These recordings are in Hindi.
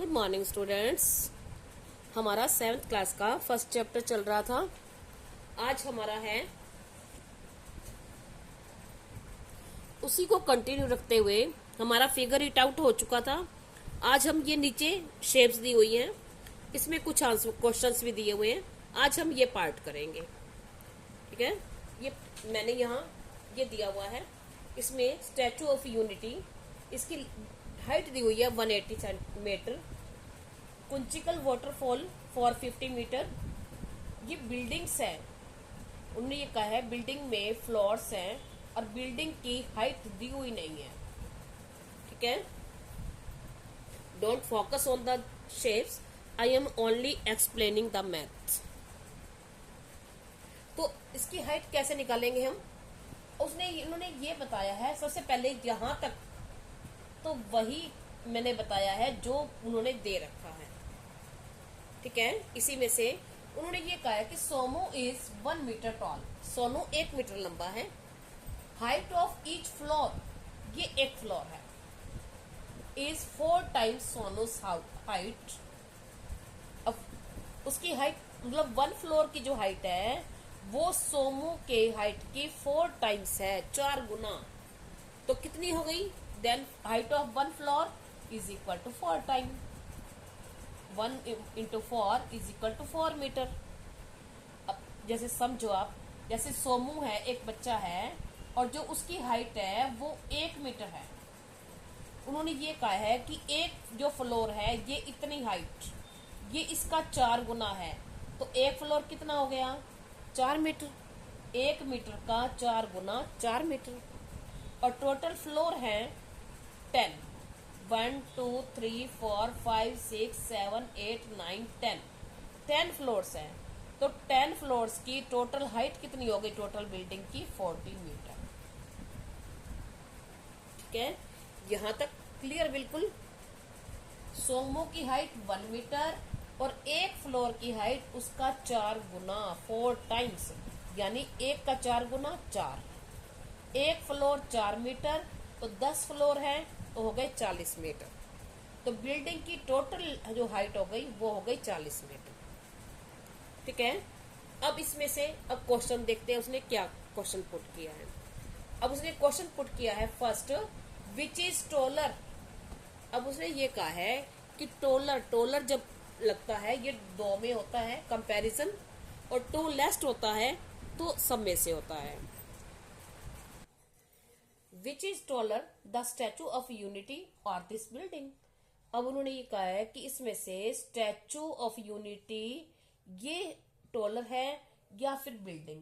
Good morning students. हमारा 7th क्लास का फर्स्ट चैप्टर चल रहा था। आज हमारा है उसी को कंटिन्यू रखते हुए हमारा फिगर इट आउट हो चुका था। आज हम ये नीचे शेप्स दी हुई हैं, इसमें कुछ आंसर क्वेश्चंस भी दिए हुए हैं। आज हम ये पार्ट करेंगे, ठीक है। ये मैंने यहाँ ये दिया हुआ है, इसमें स्टैचू ऑफ यूनिटी, इसकी हाइट दी हुई है 180 centimetre. Kunchikal waterfall for 50 metre. ये बिल्डिंग्स है, उन्होंने ये कहा है बिल्डिंग में फ्लोर्स हैं और बिल्डिंग की हाइट दी हुई नहीं है, ठीक है। Don't focus on the shapes, I am only explaining the math. तो इसकी हाइट कैसे निकालेंगे हम? उन्होंने ये बताया है सबसे पहले यहां तक, तो वही मैंने बताया है जो उन्होंने दे रखा है, ठीक है। इसी में से उन्होंने ये कहा है कि सोमो इज 1 मीटर टॉल, सोनो 1 मीटर लंबा है। हाइट ऑफ ईच फ्लोर, ये एक फ्लोर है, इज 4 टाइम्स सोनोस हाइट। अब उसकी हाइट मतलब 1 फ्लोर की जो हाइट है वो सोमो के हाइट की 4 टाइम्स है, 4 गुना। तो कितनी हो गई? Then height of 1 floor is equal to 4 time 1 into 4 is equal to 4 metre. अब जैसे समझो आप, जैसे सोमू है, एक बच्चा है और जो उसकी हाइट है वो 1 मीटर है। उन्होंने ये कहा है कि एक जो फ्लोर है ये इतनी हाइट, ये इसका 4 गुना है। तो एक फ्लोर कितना हो गया? 4 मीटर। 1 मीटर का 4 गुना 4 मीटर। और टोटल फ्लोर है 10, 1 2 3 4 5 6 7 8 9 10 फ्लोर्स हैं। तो 10 फ्लोर्स की टोटल हाइट कितनी हो गई? टोटल बिल्डिंग की 40 मीटर, ठीक है। यहां तक क्लियर बिल्कुल। सोमो की हाइट 1 मीटर और एक फ्लोर की हाइट उसका 4 गुना 4 टाइम्स, यानी एक का 4 गुना 4। एक फ्लोर 4 मीटर, तो 10 फ्लोर है तो हो गए 40 मीटर। तो बिल्डिंग की टोटल जो हाइट हो गई वो हो गई 40 मीटर, ठीक है। अब इसमें से अब क्वेश्चन देखते हैं उसने क्या क्वेश्चन पुट किया है। अब उसने क्वेश्चन पुट किया है फर्स्ट, विच इज टोलर। अब उसने ये कहा है कि टोलर जब लगता है ये दो में होता है कंपैरिजन, और टू लेस्ट होता है तो सब में से होता है। Which is taller, the statue of unity और दिस बिल्डिंग। अब उन्होंने ये कहा है कि इसमें से स्टैचू ऑफ यूनिटी ये टॉलर है या फिर बिल्डिंग।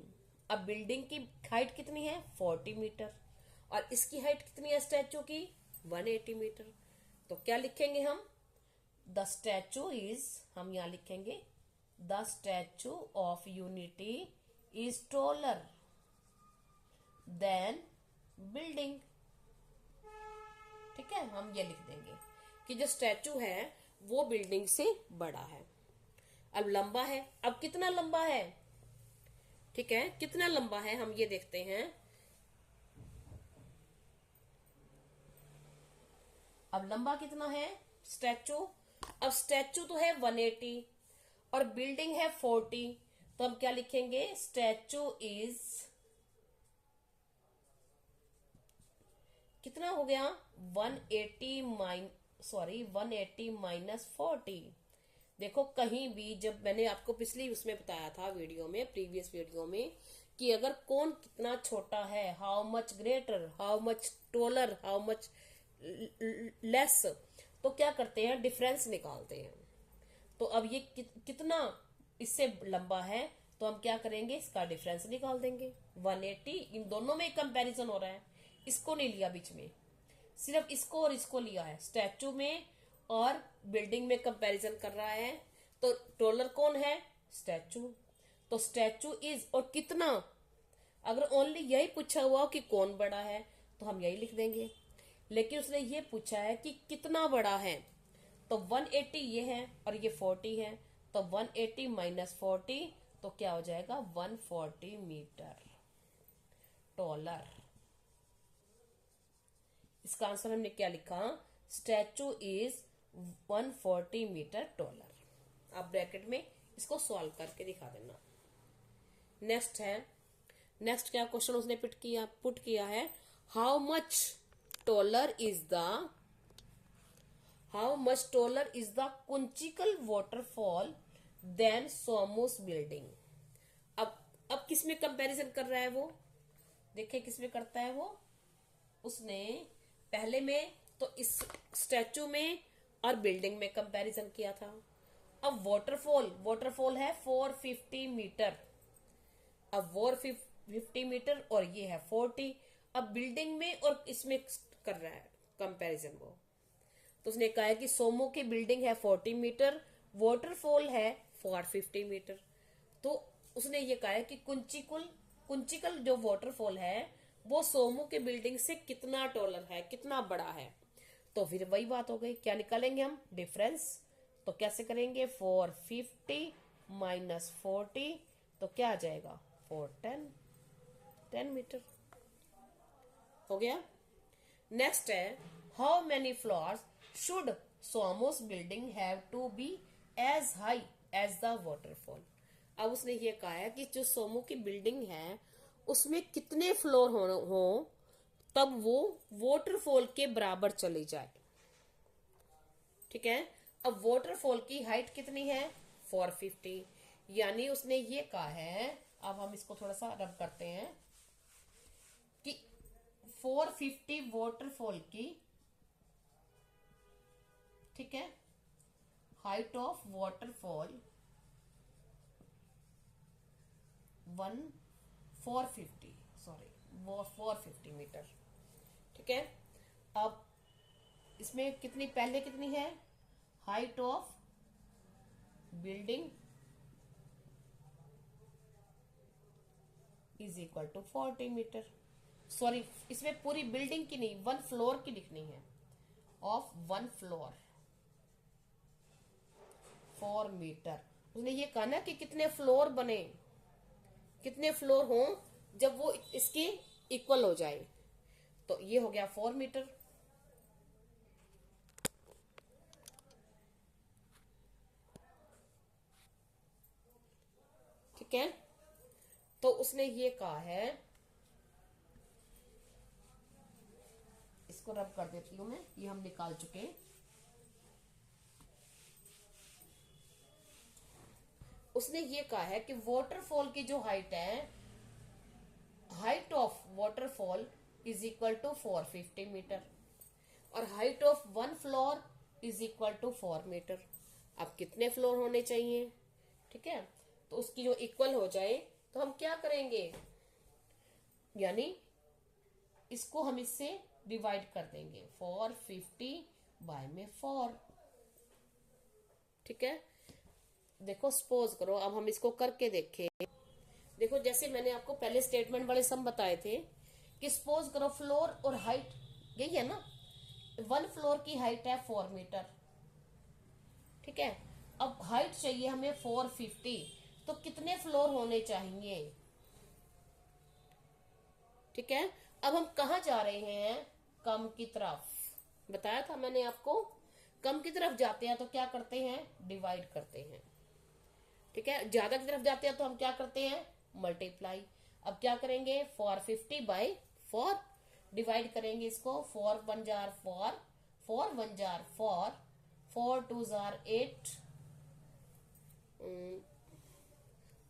अब बिल्डिंग की हाइट कितनी है? 40 मीटर, और इसकी हाइट कितनी है स्टैचू की? 180 मीटर। तो क्या लिखेंगे हम? द स्टैचू इज, हम यहां लिखेंगे the statue of unity is taller than building, ठीक है। हम ये लिख देंगे कि जो स्टैचू है वो बिल्डिंग से बड़ा है। अब लंबा है, अब कितना लंबा है, ठीक है, कितना लंबा है हम ये देखते हैं। अब लंबा कितना है स्टैचू? अब स्टैचू तो है 180 और बिल्डिंग है 40, तो हम क्या लिखेंगे? स्टैचू इज कितना हो गया? 180 माइनस 40। देखो कहीं भी, जब मैंने आपको पिछली उसमें बताया था वीडियो में, प्रीवियस वीडियो में, कि अगर कौन कितना छोटा है, how much greater, how much taller, how much less, तो क्या करते हैं? डिफरेंस निकालते हैं। तो अब ये कितना इससे लंबा है, तो हम क्या करेंगे? इसका डिफरेंस निकाल देंगे। 180, इन दोनों में कंपैरिजन हो रहा है, इसको नहीं लिया बीच में, सिर्फ इसको और इसको लिया है। स्टैचू में और बिल्डिंग में कंपैरिजन कर रहा है। तो टोलर कौन है? स्टैचू। तो स्टैचू इज, और कितना, अगर ओनली यही पूछा हुआ कि कौन बड़ा है तो हम यही लिख देंगे। लेकिन उसने ये पूछा है कि कितना बड़ा है, तो 180 ये है और ये 40 है, तो 180 माइनस 40 तो क्या हो जाएगा? 140 मीटर टॉलर। इसका आंसर हमने क्या लिखा? Statue is 140 metre taller. आप ब्रैकेट में इसको सॉल्व करके दिखा देना। नेक्स्ट क्या क्वेश्चन उसने पुट किया है, how much taller is the Kunchikal waterfall than Somos building. अब किस में कंपैरिजन कर रहा है वो, देखिए किस में करता है वो। उसने पहले में तो इस स्टैचू में और बिल्डिंग में कंपैरिजन किया था। अब वाटरफॉल है 450 मीटर, अब 450 मीटर और ये है 40। अब बिल्डिंग में और इसमें कर रहा है कंपैरिजन वो। तो उसने कहा है कि सोमो की बिल्डिंग है 40 मीटर, वाटरफॉल है 450 मीटर। तो उसने ये कहा है कि कुंचिकल जो वाटरफॉल है वो सोमो के बिल्डिंग से कितना टॉलर है, कितना बड़ा है। तो फिर वही बात हो गई, क्या निकालेंगे हम, डिफरेंस। तो कैसे करेंगे, 450 माइनस 40, तो क्या आ जाएगा 10 मीटर हो गया। नेक्स्ट है, how many floors should Somos building have to be as high as the waterfall. अब उसने ये कहा है कि जो सोमो की बिल्डिंग है उसमें कितने फ्लोर हो तब वो वाटरफॉल के बराबर चली जाए। ठीक है, अब वाटरफॉल की हाइट कितनी है 450, यानी उसने ये कहा है, अब हम इसको थोड़ा सा रब करते हैं कि 450 वाटरफॉल की, ठीक है, हाइट ऑफ वाटरफॉल 450 मीटर। ठीक है, अब इसमें कितनी पहले कितनी है, height of building is equal to 40 metre. Sorry, इसमें पूरी बिल्डिंग की नहीं, 1 फ्लोर की लिखनी है, ऑफ 1 फ्लोर 4 मीटर। उसने ये कहा ना कि कितने फ्लोर बने, कितने फ्लोर हो जब वो इसके इक्वल हो जाए। तो ये हो गया 4 मीटर। ठीक है, तो उसने ये कहा है, इसको रब कर देती हूं मैं, ये हम निकाल चुके। उसने ये कहा है कि वाटरफॉल की जो हाइट है, height of waterfall is equal to 450 meter और height of 1 floor is equal to 4 metre. अब कितने फ्लोर होने चाहिए, ठीक है, तो उसकी जो इक्वल हो जाए तो हम क्या करेंगे, यानी इसको हम इससे डिवाइड कर देंगे, 450 बाय में 4। ठीक है, देखो सपोज करो, अब हम इसको करके देखें। देखो जैसे मैंने आपको पहले स्टेटमेंट वाले सम बताए थे कि सपोज करो फ्लोर और हाइट यही है ना, 1 फ्लोर की हाइट है 4 मीटर। ठीक है, अब हाइट चाहिए हमें 450, तो कितने फ्लोर होने चाहिए। ठीक है, अब हम कहा जा रहे हैं, कम की तरफ। बताया था मैंने आपको, कम की तरफ जाते हैं तो क्या करते हैं, डिवाइड करते हैं। ठीक है, ज्यादा की तरफ जाते हैं तो हम क्या करते हैं, मल्टीप्लाई। अब क्या करेंगे, 450 बाई 4 डिवाइड करेंगे इसको, 4 1 जार 4, 4 1 जार 4, 4 2 जार 8।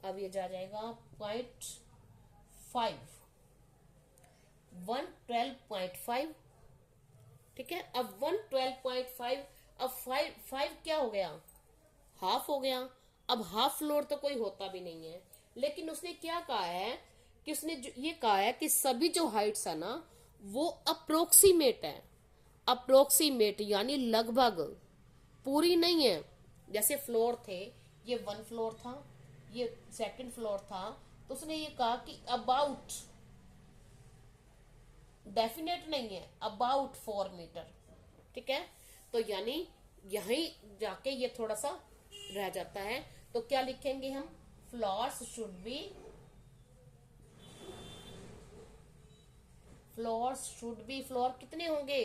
अब ये जा जाएगा 0.5, 112.5। ठीक है, अब 112.5, अब 5 क्या हो गया, हाफ हो गया। अब हाफ फ्लोर तो कोई होता भी नहीं है, लेकिन उसने क्या कहा है कि उसने ये कहा है कि सभी जो हाइट्स है ना वो अप्रोक्सीमेट है, अप्रोक्सीमेट यानी लगभग, पूरी नहीं है। जैसे फ्लोर थे, ये 1 फ्लोर था, ये 2nd फ्लोर था, तो उसने ये कहा कि अबाउट, डेफिनेट नहीं है, अबाउट 4 मीटर। ठीक है, तो यानी यहीं जाके ये थोड़ा सा रह जाता है। तो क्या लिखेंगे हम, फ्लोर्स शुड बी, फ्लोर कितने होंगे,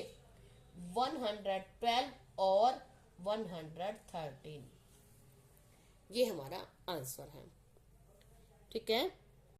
112 और 113। ये हमारा आंसर है। ठीक है।